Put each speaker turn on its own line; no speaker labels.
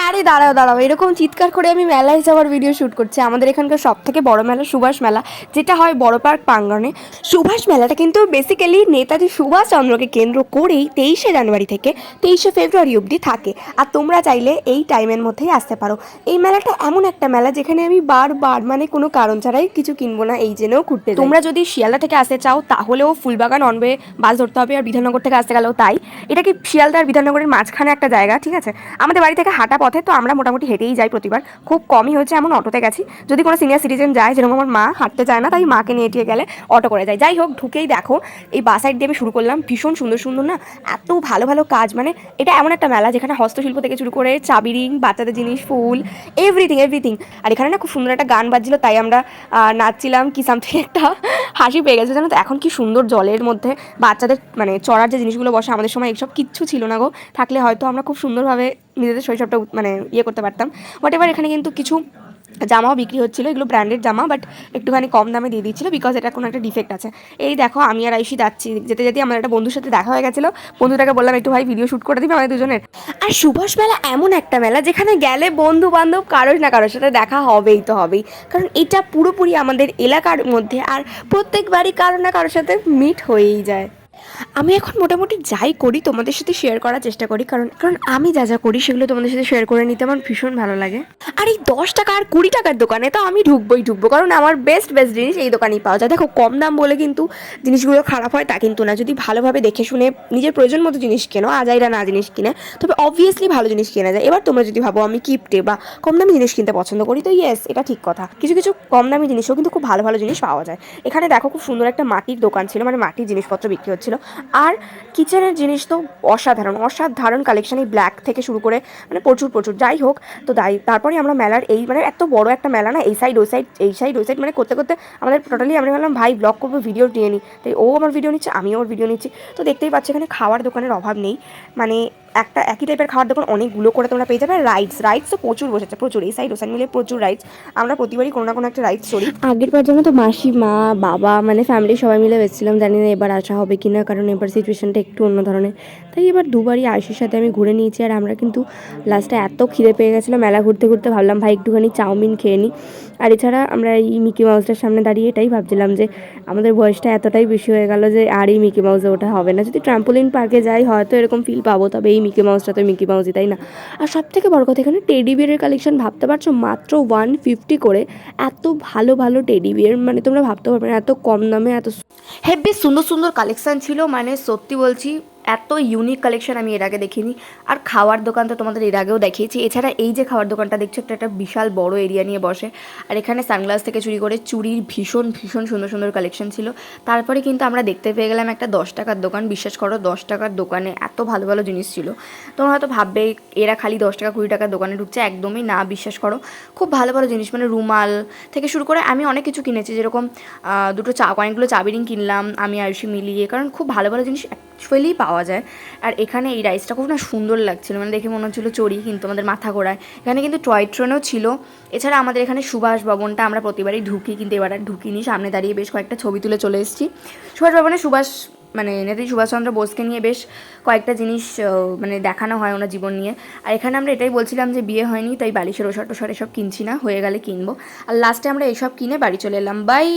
আরে দাঁড়াও দাঁড়াও, এরকম চিৎকার করে আমি মেলায় যাওয়ার ভিডিও শ্যুট করছি। আমাদের এখানকার সব থেকে বড় মেলা সুভাষ মেলা, যেটা হয় বড় পার্ক প্রাঙ্গণে। সুভাষ মেলাটা কিন্তু বেসিক্যালি নেতাজি সুভাষচন্দ্রকে কেন্দ্র করেই 23শে জানুয়ারি থেকে 23শে ফেব্রুয়ারি অবধি থাকে। আর তোমরা চাইলে এই টাইমের মধ্যেই আসতে পারো। এই মেলাটা এমন একটা মেলা যেখানে আমি বারবার মানে কোনো কারণ ছাড়াই কিছু কিনবো না এই জেনেও ঘুরতে যাই। তোমরা যদি শিয়ালদা থেকে আসতে চাও তাহলেও ফুলবাগান অনবে বাস ধরতে হবে, আর বিধাননগর থেকে আসতে গেলেও তাই। এটা কি শিয়ালদা আর বিধাননগরের মাঝখানে একটা জায়গা, ঠিক আছে? আমাদের বাড়ি থেকে হাঁটা পথে, তো আমরা মোটামুটি হেঁটেই যাই প্রতিবার। খুব কমই হয়েছে এমন অটোতে গেছি। যদি কোনো সিনিয়র সিটিজেন যায়, যেরকম আমার মা হাঁটতে চায় না, তাই মাকে নিয়ে টিয়ে গেলে অটো করে যায়। যাই হোক, ঢুকেই দেখো এই বাস সাইড দিয়ে আমি শুরু করলাম। ভীষণ সুন্দর সুন্দর না, এত ভালো ভালো কাজ। মানে এটা এমন একটা মেলা যেখানে হস্তশিল্প থেকে শুরু করে চাবি রিং, বাচ্চাদের জিনিস, ফুল, এভরিথিং এভরিথিং। আর এখানে না খুব সুন্দর একটা গান বাজছিল, তাই আমরা নাচছিলাম কি সামথিং একটা হাসি পেয়ে গেছে জানো তো। এখন কি সুন্দর জলের মধ্যে বাচ্চাদের মানে চড়ার যে জিনিসগুলো বসে, আমাদের সময় এইসব কিচ্ছু ছিল না গো। থাকলে হয়তো আমরা খুব সুন্দরভাবে নিজেদের শৈশবটা মানে ইয়ে করতে পারতাম। বাট এবার এখানে কিন্তু কিছু জামাও বিক্রি হচ্ছিলো, এগুলো ব্র্যান্ডেড জামা, বাট একটুখানি কম দামে দিয়ে দিচ্ছিলো বিকজ এটা কোনো একটা ডিফেক্ট আছে। এই দেখো আমি আর আয়ুষি যাচ্ছি, যেতে যেতে আমার একটা বন্ধুর সাথে দেখা হয়ে গেছিলো। বন্ধুটাকে বললাম একটু ভাই ভিডিও শ্যুট করে দিবি আমাদের দুজনের। আর সুভাষ মেলা এমন একটা মেলা যেখানে গেলে বন্ধু বান্ধব কারোর না কারোর সাথে দেখা হবেই তো হবেই, কারণ এটা পুরোপুরি আমাদের এলাকার মধ্যে, আর প্রত্যেকবারই কারোর না কারোর সাথে মিট হয়েই যায়। আমি এখন মোটামুটি যাই করি তোমাদের সাথে শেয়ার করার চেষ্টা করি, কারণ কারণ আমি যা যা করি সেগুলো তোমাদের সাথে শেয়ার করে নিতে আমার ভীষণ ভালো লাগে। আর এই 10 টাকা আর 20 টাকার দোকানে তো আমি ঢুকবো, কারণ আমার বেস্ট বেস্ট জিনিস এই দোকানেই পাওয়া যায়। দেখো কম দাম বলে কিন্তু জিনিসগুলো খারাপ হয় তা কিন্তু না। যদি ভালোভাবে দেখে শুনে নিজের প্রয়োজন মতো জিনিস কেনো, আজাইরা না জিনিস কিনে, তবে অবভিয়াসলি ভালো জিনিস কেনা যায়। এবার তোমরা যদি ভাবো আমি কিপটে বা কম দামি জিনিস কিনতে পছন্দ করি, তো ইয়েস এটা ঠিক কথা। কিছু কিছু কম দামি জিনিসও কিন্তু খুব ভালো ভালো জিনিস পাওয়া যায়। এখানে দেখো খুব সুন্দর একটা মাটির দোকান ছিল, মানে মাটির জিনিসপত্র বিক্রি হচ্ছিল। আর কিচেনের জিনিস তো অসাধারণ অসাধারণ কালেকশন, এই ব্ল্যাক থেকে শুরু করে মানে প্রচুর প্রচুর। যাই হোক, তো তারপরে আমরা মেলার এই মানে এত বড় একটা মেলা না, এই সাইড ওই সাইড এই সাইড ওই সাইড মানে করতে করতে আমাদের টোটালি আমরা বললাম ভাই ব্লগ করবো, ভিডিও নিয়ে নিই। তাই ও আমার ভিডিও নিচ্ছে, আমিও ওর ভিডিও নিচ্ছি। তো দেখতেই পাচ্ছি এখানে খাওয়ার দোকানের অভাব নেই, মানে একটা একই টাইপের খাওয়ার দোকান অনেকগুলো করে তোমরা পেয়ে যাবে। রাইডস তো প্রচুর বসেছে, প্রচুর এই সাইড ও সাইড মিলে প্রচুর রাইডস। আমরা প্রতিবারই কোনো না কোনো একটা রাইডস চড়ি। আগের বার জন্য তো মাসি, মা, বাবা মানে ফ্যামিলি সবাই মিলে এসেছিলাম। জানি না এবার আসা হবে কি না, কারণ এবার সিচুয়েশনটা একটু অন্য ধরনের। তাই এবার দুবারই আয়ুষের সাথে আমি ঘুরে নিয়েছি। আর আমরা কিন্তু লাস্টে এত খিদে পেয়ে গেছিলো মেলা ঘুরতে ঘুরতে, ভাবলাম ভাই একটুখানি চাউমিন খেয়ে নিই। আর এছাড়া আমরা এই মিকি মাউসটার সামনে দাঁড়িয়ে এটাই ভাবছিলাম যে আমাদের বয়সটা এতটাই বেশি হয়ে গেল যে আর এই মিকি মাউসে ওঠা হবে না। যদি ট্রাম্পোলিন পার্কে যাই হয়তো এরকম ফিল পাবো, তবে এই মিকি মাউসটা তো মিকি মাউসই, তাই না? আর সব থেকে বড় কথা, এখানে টেডি বিয়ারের কালেকশন ভাবতে পারছো মাত্র 150 করে। এত ভালো ভালো টেডি বিয়ার মানে তোমরা ভাবতে পারবে না, এত কম দামে এত হেব্বি সুন্দর সুন্দর কালেকশান ছিল। মানে সত্যি বলছি এত ইউনিক কালেকশন আমি এর আগে দেখিনি। আর খাওয়ার দোকান তো তোমাদের এর আগেও দেখিয়েছি। এছাড়া এই যে খাওয়ার দোকানটা দেখছো, একটা বিশাল বড় এরিয়া নিয়ে বসে। আর এখানে সানগ্লাস থেকে চুরি করে চুরির ভীষণ ভীষণ সুন্দর সুন্দর কালেকশন ছিল। তারপরে কিন্তু আমরা দেখতে পেয়ে গেলাম একটা 10 টাকার দোকান। বিশ্বাস করো 10 টাকার দোকানে এত ভালো ভালো জিনিস ছিল। তোমরা হয়তো ভাববে এরা খালি 10 টাকা 20 টাকার দোকানে ঢুকছে, একদমই না। বিশ্বাস করো খুব ভালো ভালো জিনিস, মানে রুমাল থেকে শুরু করে আমি অনেক কিছু কিনেছি। যেরকম অনেকগুলো চাবি রিং কিনলাম আমি আয়ুষি মিলিয়ে, কারণ খুব ভালো ভালো জিনিস অ্যাকচুয়ালি পাওয়া যায়। আর এখানে এই রাইসটা খুব না সুন্দর লাগছিল, মানে দেখে মনে হচ্ছিলো চড়ি, কিন্তু আমাদের মাথা ঘোরায়। এখানে কিন্তু টয় ট্রেনও ছিল। এছাড়া আমাদের এখানে সুভাষ ভবনটা আমরা প্রতিবারই ঢুকি, কিন্তু এবার আর ঢুকিনি। সামনে দাঁড়িয়ে বেশ কয়েকটা ছবি তুলে চলে এসেছি। সুভাষ ভবনে মানে নেতাজি সুভাষচন্দ্র বোসকে নিয়ে বেশ কয়েকটা জিনিস মানে দেখানো হয় ওনার জীবন নিয়ে। আর এখানে আমরা এটাই বলছিলাম যে বিয়ে হয়নি, তাই বালিশের ওষুধ টোষার এসব কিনছি না, হয়ে গেলে কিনবো। আর লাস্টে আমরা এইসব কিনে বাড়ি চলে এলাম। বাই।